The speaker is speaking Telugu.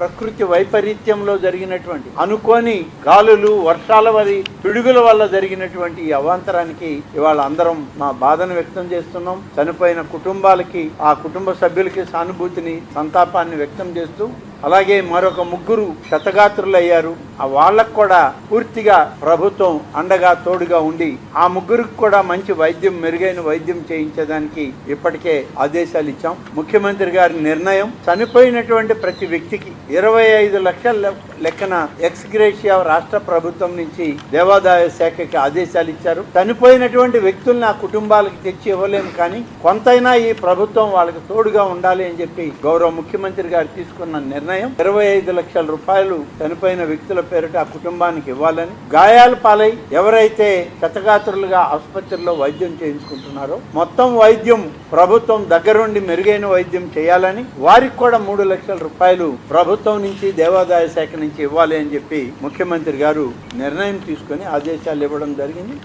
ప్రకృతి వైపరీత్యంలో జరిగినటువంటి అనుకోని గాలులు వర్షాల వరి పిడుగుల వల్ల జరిగినటువంటి ఈ అవాంతరానికి ఇవాళ అందరం మా బాధను వ్యక్తం చేస్తున్నాం. చనిపోయిన కుటుంబాలకి ఆ కుటుంబ సభ్యులకి సానుభూతిని సంతాపాన్ని వ్యక్తం చేస్తూ అలాగే మరొక ముగ్గురు క్షతగాత్రులయ్యారు. ఆ వాళ్ళకు కూడా పూర్తిగా ప్రభుత్వం అండగా తోడుగా ఉండి ఆ ముగ్గురికి కూడా మంచి వైద్యం మెరుగైన వైద్యం చేయించడానికి ఇప్పటికే ఆదేశాలు ఇచ్చాం. ముఖ్యమంత్రి గారి నిర్ణయం చనిపోయినటువంటి ప్రతి వ్యక్తికి 25 లక్షల లెక్కన ఎక్స్గ్రేషియా రాష్ట్ర ప్రభుత్వం నుంచి దేవాదాయ శాఖకి ఆదేశాలు ఇచ్చారు. చనిపోయినటువంటి వ్యక్తుల్ని ఆ కుటుంబాలకు తెచ్చి ఇవ్వలేము, కానీ కొంతైనా ఈ ప్రభుత్వం వాళ్ళకి తోడుగా ఉండాలి అని చెప్పి గౌరవ ముఖ్యమంత్రి గారు తీసుకున్న నిర్ణయం 25 లక్షల రూపాయలు చనిపోయిన వ్యక్తుల పేరిట ఆ కుటుంబానికి ఇవ్వాలని, గాయాల పాలై ఎవరైతే క్షతగాత్రులుగా ఆసుపత్రిలో వైద్యం చేయించుకుంటున్నారో మొత్తం వైద్యం ప్రభుత్వం దగ్గరుండి మెరుగైన వైద్యం చేయాలని, వారికి కూడా 3 లక్షల రూపాయలు ప్రభుత్వం నుంచి దేవాదాయ శాఖ నుంచి ఇవ్వాలి అని చెప్పి ముఖ్యమంత్రి గారు నిర్ణయం తీసుకొని ఆదేశాలు ఇవ్వడం జరిగింది.